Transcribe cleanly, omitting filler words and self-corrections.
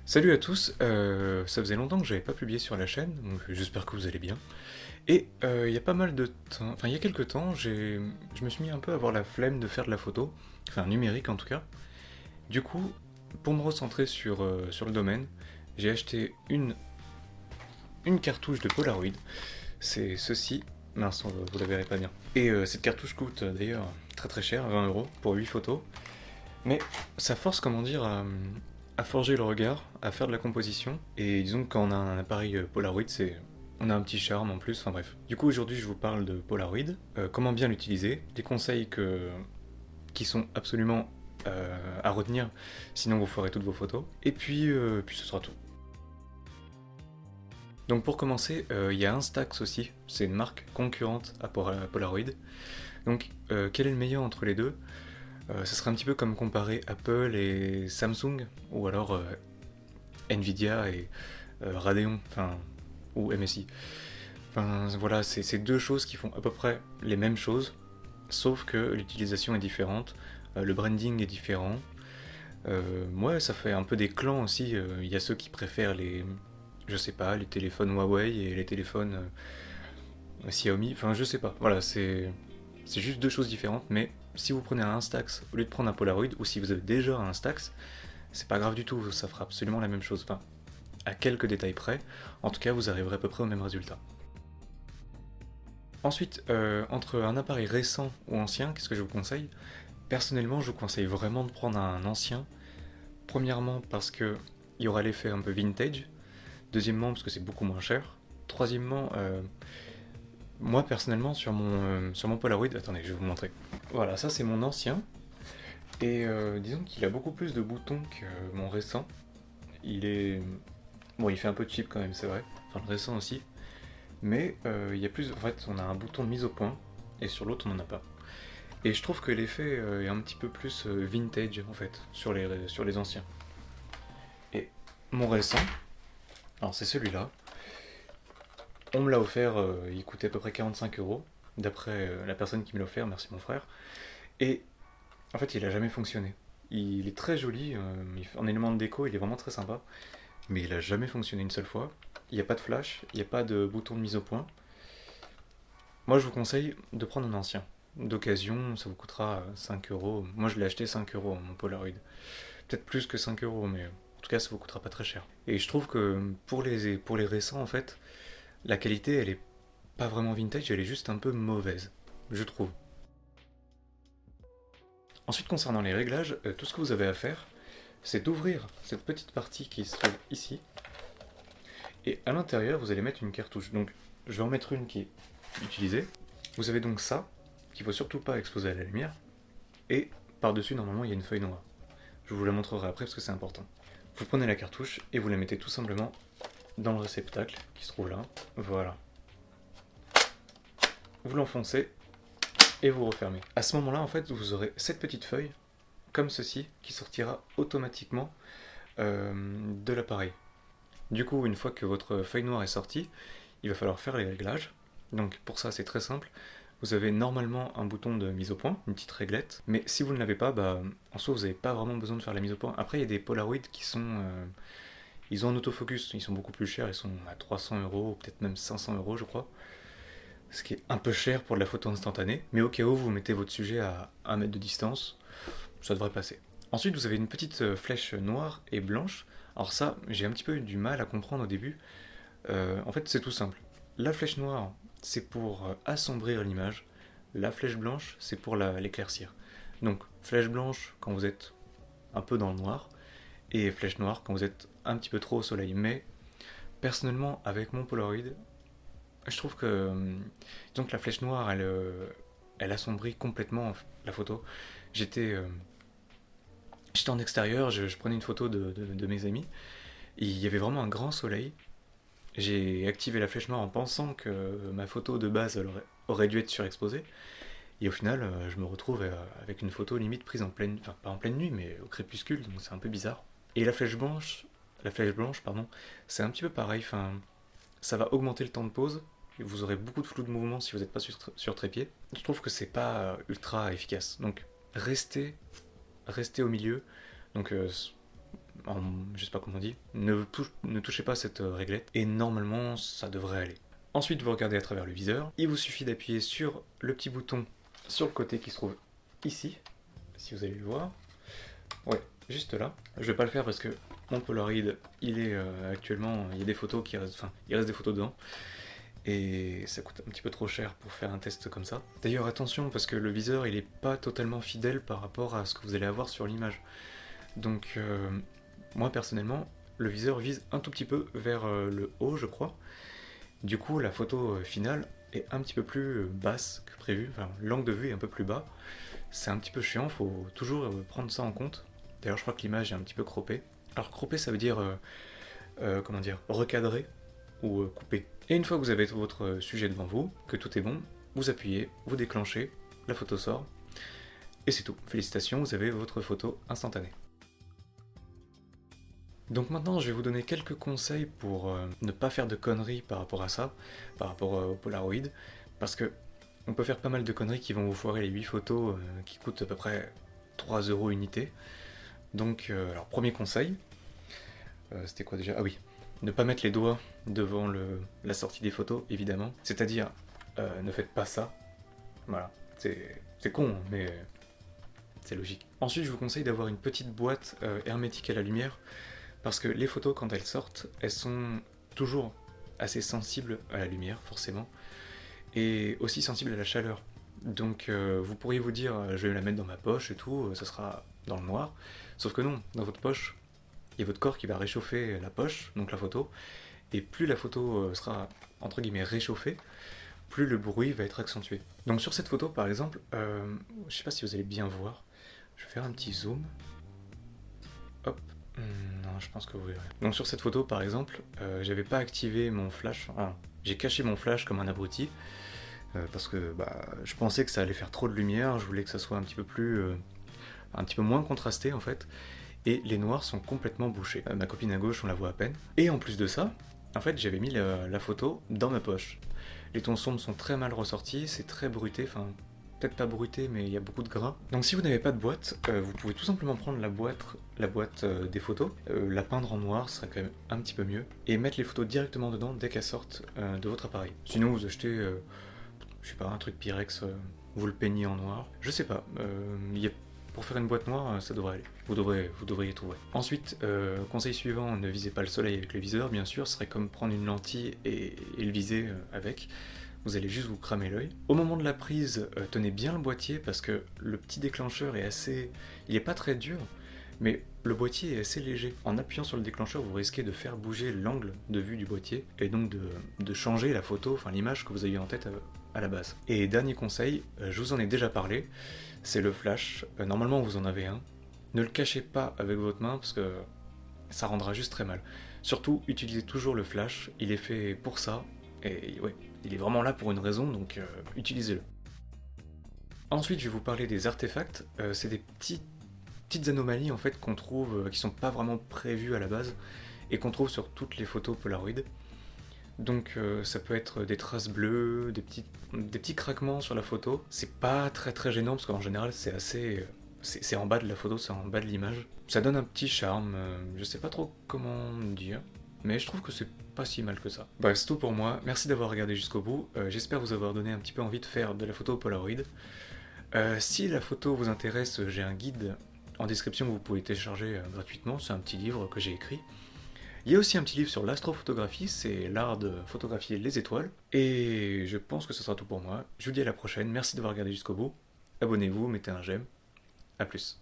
Salut à tous, ça faisait longtemps que j'avais pas publié sur la chaîne, donc j'espère que vous allez bien. Et il y a pas mal de temps, enfin il y a quelques temps, je me suis mis un peu à avoir la flemme de faire de la photo, enfin numérique en tout cas. Du coup, pour me recentrer sur le domaine, j'ai acheté une cartouche de Polaroid, c'est ceci, mince, vous la verrez pas bien. Et cette cartouche coûte d'ailleurs très très cher, 20 € pour 8 photos. Mais ça force, comment dire, à forger le regard, à faire de la composition. Et disons que quand on a un appareil Polaroid, on a un petit charme en plus. Enfin bref. Du coup, aujourd'hui, je vous parle de Polaroid, comment bien l'utiliser, des conseils qui sont absolument à retenir, sinon vous ferez toutes vos photos. Et puis ce sera tout. Donc pour commencer, il y a Instax aussi, c'est une marque concurrente à Polaroid. Donc quel est le meilleur entre les deux? Ça serait un petit peu comme comparer Apple et Samsung, ou alors Nvidia et Radeon, enfin, ou MSI. Enfin voilà, c'est deux choses qui font à peu près les mêmes choses, sauf que l'utilisation est différente, le branding est différent. Moi, ça fait un peu des clans aussi. Il y a ceux qui préfèrent je sais pas, les téléphones Huawei et les téléphones Xiaomi. Enfin, je sais pas. Voilà, c'est juste deux choses différentes, mais si vous prenez un Instax au lieu de prendre un Polaroid, ou si vous avez déjà un Instax, c'est pas grave du tout, ça fera absolument la même chose. Enfin, à quelques détails près, en tout cas, vous arriverez à peu près au même résultat. Ensuite, entre un appareil récent ou ancien, qu'est-ce que je vous conseille? Personnellement, je vous conseille vraiment de prendre un ancien. Premièrement, parce que il y aura l'effet un peu vintage. Deuxièmement, parce que c'est beaucoup moins cher. Troisièmement, moi personnellement, sur mon Polaroid, attendez, je vais vous montrer. Voilà, ça c'est mon ancien. Et disons qu'il a beaucoup plus de boutons que mon récent. Il est. Bon, il fait un peu cheap quand même, c'est vrai. Enfin, le récent aussi. Mais il y a plus. En fait, on a un bouton de mise au point. Et sur l'autre, on n'en a pas. Et je trouve que l'effet est un petit peu plus vintage, en fait, sur les anciens. Et mon récent, alors c'est celui-là. On me l'a offert, il coûtait à peu près 45 € d'après la personne qui me l'a offert, merci mon frère. Et en fait, il a jamais fonctionné. Il est très joli, en élément de déco, il est vraiment très sympa. Mais il a jamais fonctionné une seule fois. Il n'y a pas de flash, il n'y a pas de bouton de mise au point. Moi, je vous conseille de prendre un ancien. D'occasion, ça vous coûtera 5 €. Moi, je l'ai acheté 5 € mon Polaroid. Peut-être plus que 5 €, mais en tout cas, ça vous coûtera pas très cher. Et je trouve que pour les récents, en fait, la qualité, elle est pas vraiment vintage, elle est juste un peu mauvaise, je trouve. Ensuite, concernant les réglages, tout ce que vous avez à faire, c'est d'ouvrir cette petite partie qui se trouve ici, et à l'intérieur, vous allez mettre une cartouche. Donc, je vais en mettre une qui est utilisée. Vous avez donc ça, qu'il ne faut surtout pas exposer à la lumière, et par-dessus, normalement, il y a une feuille noire. Je vous la montrerai après parce que c'est important. Vous prenez la cartouche et vous la mettez tout simplement dans le réceptacle qui se trouve là. Voilà. Vous l'enfoncez et vous refermez. À ce moment-là, en fait, vous aurez cette petite feuille, comme ceci, qui sortira automatiquement de l'appareil. Du coup, une fois que votre feuille noire est sortie, il va falloir faire les réglages. Donc pour ça, c'est très simple. Vous avez normalement un bouton de mise au point, une petite réglette, mais si vous ne l'avez pas, en soi, vous n'avez pas vraiment besoin de faire la mise au point. Après, il y a des Polaroid qui sont... ils ont un autofocus, ils sont beaucoup plus chers, ils sont à 300 € ou peut-être même 500 € je crois. Ce qui est un peu cher pour de la photo instantanée, mais au cas où vous mettez votre sujet à 1 mètre de distance, ça devrait passer. Ensuite, vous avez une petite flèche noire et blanche. Alors ça, j'ai un petit peu eu du mal à comprendre au début. En fait, c'est tout simple. La flèche noire, c'est pour assombrir l'image. La flèche blanche, c'est pour l'éclaircir. Donc, flèche blanche quand vous êtes un peu dans le noir, et flèche noire quand vous êtes un petit peu trop au soleil. Mais personnellement, avec mon Polaroid, je trouve que, disons que la flèche noire, elle assombrit complètement la photo. J'étais euh, j'étais en extérieur, je prenais une photo de mes amis, et il y avait vraiment un grand soleil. J'ai activé la flèche noire en pensant que ma photo de base aurait dû être surexposée. Et au final, je me retrouve avec une photo limite prise en pleine, enfin pas en pleine nuit, mais au crépuscule, donc c'est un peu bizarre. Et la flèche blanche, pardon, c'est un petit peu pareil. Enfin, ça va augmenter le temps de pause. Et vous aurez beaucoup de flou de mouvement si vous n'êtes pas sur trépied. Je trouve que c'est pas ultra efficace. Donc restez au milieu. Donc je sais pas comment on dit, ne touchez pas à cette réglette, et normalement ça devrait aller. Ensuite, vous regardez à travers le viseur, il vous suffit d'appuyer sur le petit bouton sur le côté qui se trouve ici, si vous allez le voir. Ouais, juste là. Je vais pas le faire parce que mon Polaroid, il est actuellement, il y a des photos qui restent, enfin, il reste des photos dedans. Et ça coûte un petit peu trop cher pour faire un test comme ça. D'ailleurs, attention, parce que le viseur, il est pas totalement fidèle par rapport à ce que vous allez avoir sur l'image. Donc, moi personnellement, le viseur vise un tout petit peu vers le haut, je crois. Du coup, la photo finale est un petit peu plus basse que prévu. Enfin, l'angle de vue est un peu plus bas. C'est un petit peu chiant, faut toujours prendre ça en compte. D'ailleurs, je crois que l'image est un petit peu croppée. Alors, croppée, ça veut dire, comment dire, recadrer ou couper. Et une fois que vous avez votre sujet devant vous, que tout est bon, vous appuyez, vous déclenchez, la photo sort, et c'est tout. Félicitations, vous avez votre photo instantanée. Donc maintenant, je vais vous donner quelques conseils pour ne pas faire de conneries par rapport à ça, par rapport au Polaroid, parce que on peut faire pas mal de conneries qui vont vous foirer les 8 photos qui coûtent à peu près 3 € unité. Donc, alors premier conseil, c'était quoi déjà? Ah oui, ne pas mettre les doigts devant la sortie des photos, évidemment. C'est-à-dire, ne faites pas ça. Voilà, c'est con, mais c'est logique. Ensuite, je vous conseille d'avoir une petite boîte hermétique à la lumière, parce que les photos, quand elles sortent, elles sont toujours assez sensibles à la lumière, forcément, et aussi sensibles à la chaleur. Donc vous pourriez vous dire, je vais la mettre dans ma poche et tout, ça sera dans le noir. Sauf que non, dans votre poche, il y a votre corps qui va réchauffer la poche, donc la photo, et plus la photo sera, entre guillemets, réchauffée, plus le bruit va être accentué. Donc sur cette photo, par exemple, je sais pas si vous allez bien voir, je vais faire un petit zoom. Hop. Non, je pense que vous verrez. Donc sur cette photo, par exemple, j'avais pas activé mon flash, enfin, j'ai caché mon flash comme un abruti, parce que je pensais que ça allait faire trop de lumière, je voulais que ça soit un petit peu plus, un petit peu moins contrasté en fait, et les noirs sont complètement bouchés. Ma copine à gauche, on la voit à peine. Et en plus de ça, en fait, j'avais mis la photo dans ma poche. Les tons sombres sont très mal ressortis, c'est très bruité, enfin, peut-être pas bruité, mais il y a beaucoup de gras. Donc si vous n'avez pas de boîte, vous pouvez tout simplement prendre la boîte des photos, la peindre en noir, ce serait quand même un petit peu mieux, et mettre les photos directement dedans dès qu'elles sortent de votre appareil. Sinon, vous achetez, je sais pas, un truc Pyrex, vous le peignez en noir. Je sais pas, pour faire une boîte noire, ça devrait aller. Vous devriez trouver. Ensuite, conseil suivant, ne visez pas le soleil avec le viseur, bien sûr, ce serait comme prendre une lentille et le viser avec. Vous allez juste vous cramer l'œil. Au moment de la prise, tenez bien le boîtier parce que le petit déclencheur est assez... Il est pas très dur, mais le boîtier est assez léger. En appuyant sur le déclencheur, vous risquez de faire bouger l'angle de vue du boîtier et donc de changer la photo, enfin l'image que vous aviez en tête à la base. Et dernier conseil, je vous en ai déjà parlé, c'est le flash. Normalement, vous en avez un. Ne le cachez pas avec votre main parce que ça rendra juste très mal. Surtout, utilisez toujours le flash, il est fait pour ça, et ouais, il est vraiment là pour une raison, donc utilisez-le. Ensuite, je vais vous parler des artefacts. C'est des petites anomalies en fait qu'on trouve, qui sont pas vraiment prévues à la base, et qu'on trouve sur toutes les photos Polaroid. Donc ça peut être des traces bleues, des petits craquements sur la photo. C'est pas très gênant parce qu'en général c'est assez... C'est en bas de la photo, c'est en bas de l'image. Ça donne un petit charme, je sais pas trop comment dire, mais je trouve que c'est pas si mal que ça. Bref, c'est tout pour moi, merci d'avoir regardé jusqu'au bout, j'espère vous avoir donné un petit peu envie de faire de la photo Polaroid. Si la photo vous intéresse, j'ai un guide en description que vous pouvez télécharger gratuitement, c'est un petit livre que j'ai écrit. Il y a aussi un petit livre sur l'astrophotographie, c'est l'art de photographier les étoiles. Et je pense que ce sera tout pour moi. Je vous dis à la prochaine, merci d'avoir regardé jusqu'au bout. Abonnez-vous, mettez un j'aime. A plus.